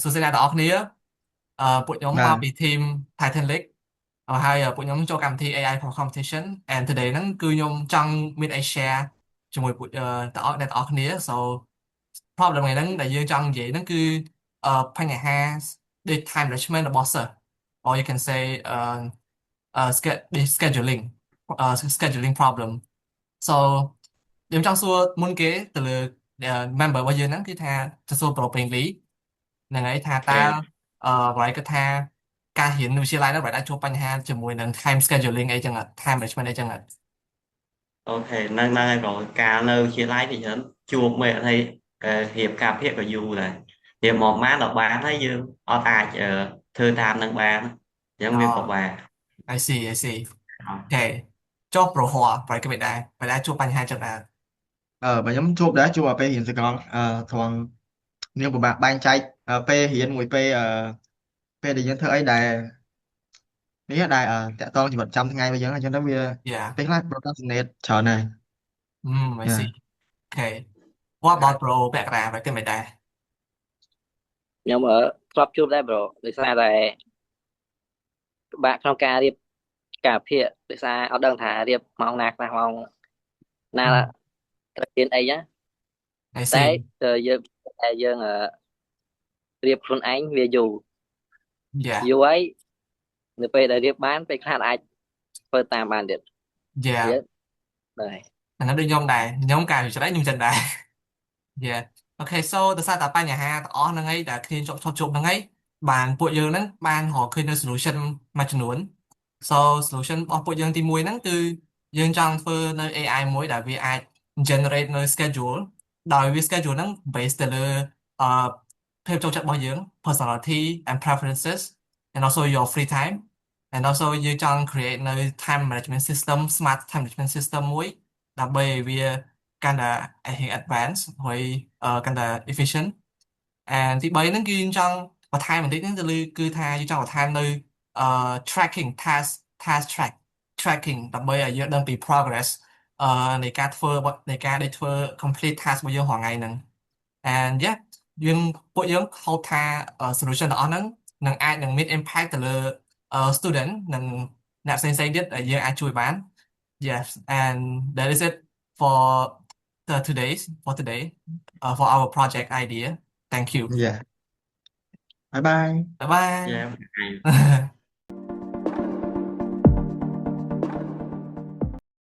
សួស្តីអ្នកទាំងអស់គ្នាពួកខ្ញុំបាទមកពី team Titanic ហើយពួកខ្ញុំចូលកម្មវិធី AI for Competition and today ហ្នឹងគឺខ្ញុំចង់មាន share ជាមួយពួកអ្នកទាំងអស់គ្នា so problem ថ្ងៃហ្នឹងដែលយើងចង់និយាយហ្នឹងគឺបញ្ហា the time management របស់សិស្ស or you can say the scheduling scheduling problem so ខ្ញុំចង់សួរមុនគេទៅលើ member របស់យើងហ្នឹងគឺថាទៅសួរប្រូពេងលីហ្នឹងហើយថាតើអូបរិយាគាត់ថាការរៀននៅវិទ្យាល័យហ្នឹងបរិយាអាចជួបបញ្ហាជាមួយនឹង time scheduling អីចឹងអត់ time management អីចឹងអត់ខេនៅប្រការនៅជាឡាយពីច្រើនជួបមេអីរៀបការភាគក៏យូរដែររៀបមកម៉ានដល់បានហើយយើងអត់អាចធ្វើតាមនឹងបានអញ្ចឹងអូ វាពិបាក I see I see អូខេចុះប្រហ័សបរិយាក៏មិនដែរបរិយាជួបបញ្ហាចឹងដែរបើខ្ញុំជួបដែរជួបពេលរៀនសកលត្រង់នាងពិបាកបែងចែកពេលរៀនមួយពេលដែលយើងធ្វើអីដែលនេះដែលតាក់ទងជីវិតប្រចាំថ្ងៃរបស់យើងអញ្ចឹងទៅវាពេល Yeah ខ្លះ procrastinate ច្រើនដែរ I see យ៉ាអូខេ What about pro ពាក់កណ្ដាលបរិយាក៏មិនដែរខ្ញុំធ្លាប់ជួបដែរប្រូដោយសារតែពិបាកក្នុងការរៀបការភាគដោយសារអត់ដឹងថារៀបម៉ោងណាខ្លះម៉ោងណាត្រូវរៀនអីណា I តែ see យើងរៀបខ្លួនឯងវាយូរ Yeah យូរហើយនៅពេលដែលរៀបបានពេលខ្លះអាចធ្វើតាមបានទៀត Yeah យើងដែរហ្នឹងដូចខ្ញុំដែរខ្ញុំកាលពីច្រើនខ្ញុំចឹងដែរ Yeah អូខេ so ដោយសារតែបញ្ហាទាំងអស់ហ្នឹងឯងដែលគ្នាជួបហ្នឹងឯងបានពួកយើងហ្នឹងបានរកឃើញនៅ solution មួយចំនួន so solution របស់ពួកយើងទីមួយហ្នឹងគឺយើងចង់ធ្វើនៅ AI មួយដែលវាអាច generate នៅ schedule ដោយវា schedule ហ្នឹង based ទៅលើអឺភាពចូលចិត្តរបស់យើង personality and preferences and also your free time and also យើងចង់ create នៅ time management system smart time management system មួយដើម្បីឲ្យវាកាន់តែ advance ហើយកាន់តែ efficient and ទី3ហ្នឹងគឺយើងចង់បន្ថែមបន្តិចហ្នឹងទៅលើគឺថាយើងចង់បន្ថែមនៅអឺ tracking task tracking ដើម្បីឲ្យយើងដឹងពី progress អឺនៃការធ្វើនៃការដែលធ្វើ complete task របស់យើងរាល់ថ្ងៃហ្នឹង and yeah យើងពួកយើង hope ថាsolution ទាំងអស់ហ្នឹងនឹងមាន impact ទៅលើ student និងអ្នកផ្សេងៗទៀតដែលយើងអាចជួយបាន yes and that is it for for today for our project idea thank you យ៉ាបាយបាយ bye Yeah bye